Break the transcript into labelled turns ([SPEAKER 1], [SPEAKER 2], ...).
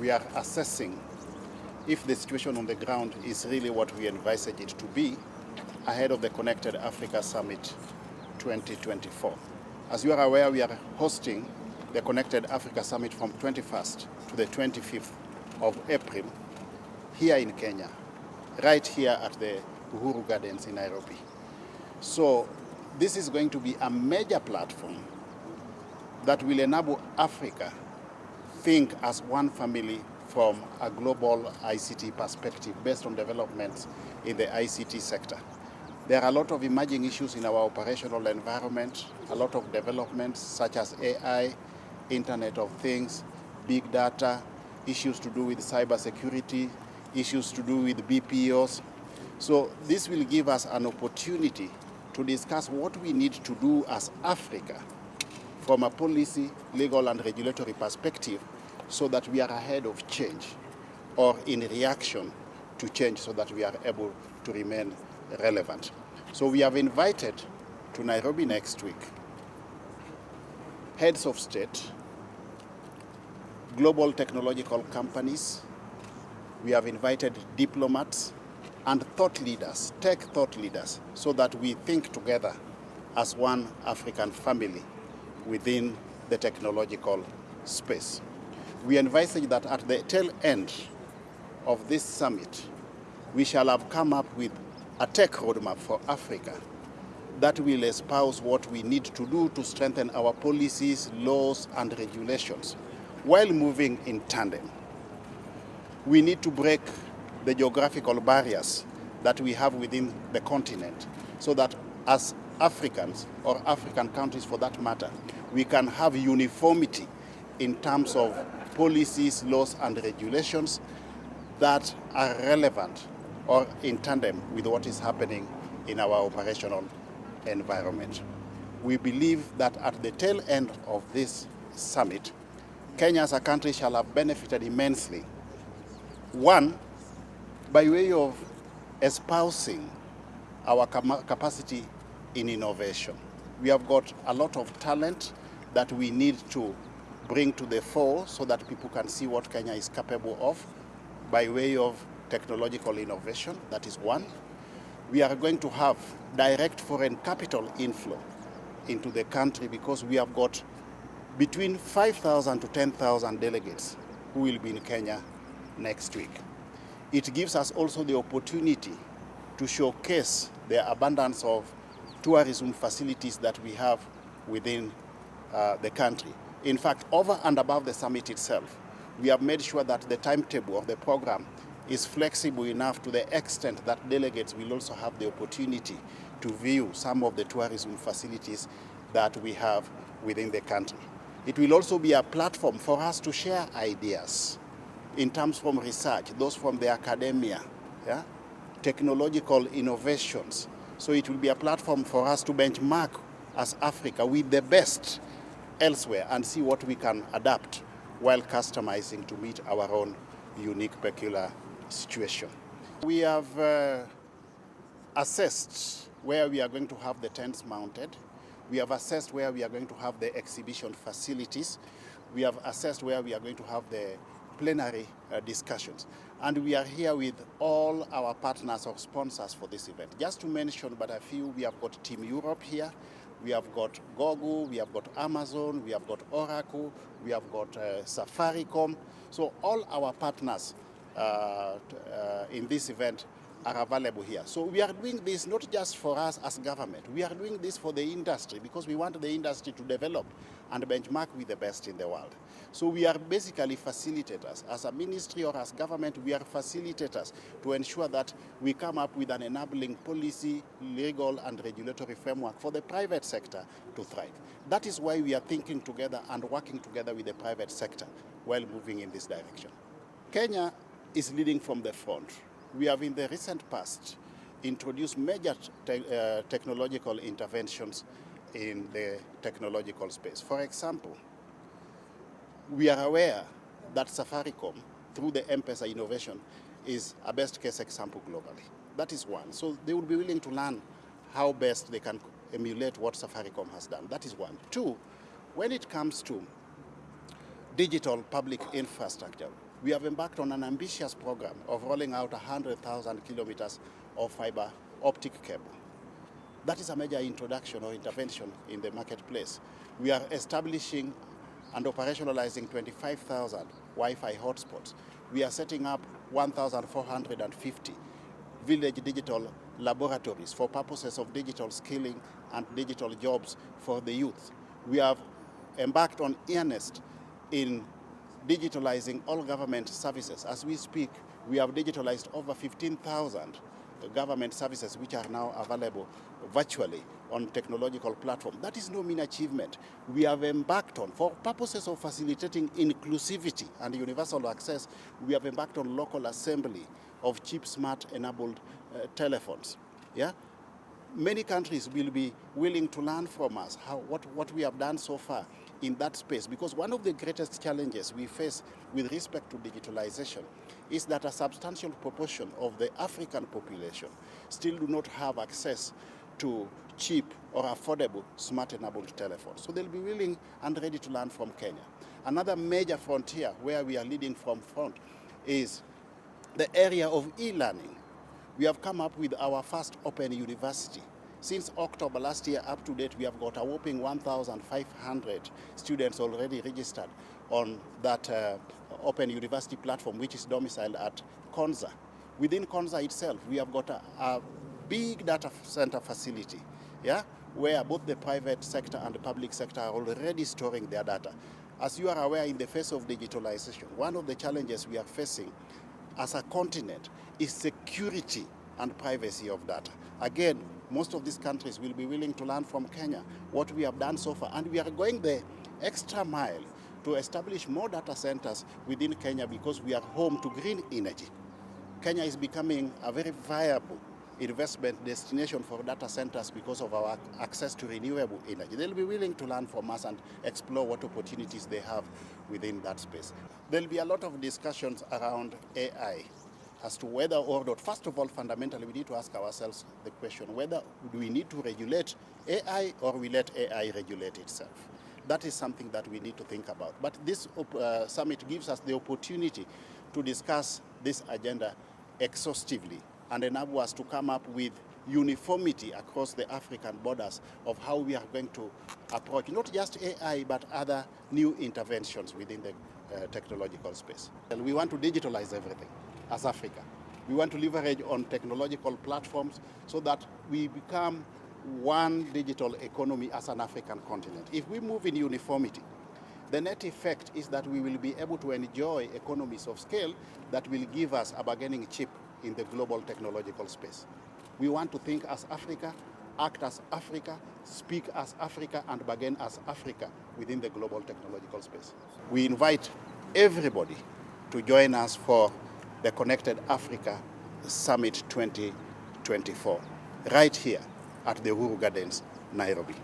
[SPEAKER 1] we are assessing if the situation on the ground is really what we envisage it to be ahead of the Connected Africa Summit 2024. As you are aware, we are hosting the Connected Africa Summit from 21st to the 25th of April here in Kenya, right here at the Uhuru Gardens in Nairobi. So this is going to be a major platform that will enable Africa think as one family from a global ICT perspective based on developments in the ICT sector. There are a lot of emerging issues in our operational environment, a lot of developments such as AI, Internet of Things, big data, issues to do with cybersecurity, issues to do with BPOs. So this will give us an opportunity to discuss what we need to do as Africa from a policy, legal and regulatory perspective so that we are ahead of change or in reaction to change so that we are able to remain relevant. So we have invited to Nairobi next week heads of state, global technological companies. We have invited diplomats and thought leaders, tech thought leaders, so that we think together as one African family within the technological space. We envisage that at the tail end of this summit, we shall have come up with a tech roadmap for Africa that will espouse what we need to do to strengthen our policies, laws, and regulations while moving in tandem. We need to break the geographical barriers that we have within the continent so that as Africans, or African countries for that matter, we can have uniformity in terms of policies, laws, and regulations that are relevant or in tandem with what is happening in our operational environment. We believe that at the tail end of this summit, Kenya as a country shall have benefited immensely. One, by way of espousing our capacity in innovation. We have got a lot of talent that we need to bring to the fore so that people can see what Kenya is capable of by way of technological innovation. That is one. We are going to have direct foreign capital inflow into the country because we have got between 5,000 to 10,000 delegates who will be in Kenya next week. It gives us also the opportunity to showcase the abundance of tourism facilities that we have within the country. In fact, over and above the summit itself, we have made sure that the timetable of the program is flexible enough to the extent that delegates will also have the opportunity to view some of the tourism facilities that we have within the country. It will also be a platform for us to share ideas in terms from research, those from the academia, technological innovations. So it will be a platform for us to benchmark as Africa with the best elsewhere and see what we can adapt while customizing to meet our own unique, peculiar situation. We have assessed where we are going to have the tents mounted. We have assessed where we are going to have the exhibition facilities. We have assessed where we are going to have the plenary discussions. And we are here with all our partners or sponsors for this event. Just to mention but a few, we have got Team Europe here, we have got Google, we have got Amazon, we have got Oracle, we have got Safaricom. So all our partners in this event are available here. So we are doing this not just for us as government, we are doing this for the industry because we want the industry to develop and benchmark with the best in the world. So we are basically facilitators. As a ministry or as government, we are facilitators to ensure that we come up with an enabling policy, legal and regulatory framework for the private sector to thrive. That is why we are thinking together and working together with the private sector while moving in this direction. Kenya is leading from the front. We have in the recent past introduced major technological interventions in the technological space. For example, we are aware that Safaricom, through the M-Pesa innovation, is a best case example globally. That is one. So they would be willing to learn how best they can emulate what Safaricom has done. That is one. Two, when it comes to digital public infrastructure, we have embarked on an ambitious program of rolling out 100,000 kilometers of fiber optic cable. That is a major introduction or intervention in the marketplace. We are establishing and operationalizing 25,000 Wi-Fi hotspots. We are setting up 1,450 village digital laboratories for purposes of digital skilling and digital jobs for the youth. We have embarked on earnest in digitalizing all government services. As we speak, we have digitalized over 15,000 government services which are now available virtually on technological platform. That is no mean achievement. We have embarked on, for purposes of facilitating inclusivity and universal access, we have embarked on local assembly of chip smart enabled telephones. Yeah? Many countries will be willing to learn from us what we have done so far in that space, because one of the greatest challenges we face with respect to digitalization is that a substantial proportion of the African population still do not have access to cheap or affordable smart-enabled telephones. So they'll be willing and ready to learn from Kenya. Another major frontier where we are leading from front is the area of e-learning. We have come up with our first open university. Since October last year up to date, we have got a whopping 1,500 students already registered on that open university platform, which is domiciled at Konza. Within Konza itself, we have got a big data center facility, yeah, where both the private sector and the public sector are already storing their data. As you are aware, in the face of digitalization, one of the challenges we are facing as a continent is security and privacy of data. Again, most of these countries will be willing to learn from Kenya what we have done so far, and we are going the extra mile to establish more data centers within Kenya because we are home to green energy. Kenya is becoming a very viable investment destination for data centers because of our access to renewable energy. They'll be willing to learn from us and explore what opportunities they have within that space. There'll be a lot of discussions around AI as to whether or not. First of all, fundamentally, we need to ask ourselves the question whether do we need to regulate AI or we let AI regulate itself. That is something that we need to think about. But this summit gives us the opportunity to discuss this agenda exhaustively and enable us to come up with uniformity across the African borders of how we are going to approach not just AI but other new interventions within the technological space. We want to digitalize everything as Africa. We want to leverage on technological platforms so that we become one digital economy as an African continent. If we move in uniformity, the net effect is that we will be able to enjoy economies of scale that will give us a bargaining chip in the global technological space. We want to think as Africa, act as Africa, speak as Africa, and bargain as Africa within the global technological space. We invite everybody to join us for the Connected Africa Summit 2024, right here at the Uhuru Gardens, Nairobi.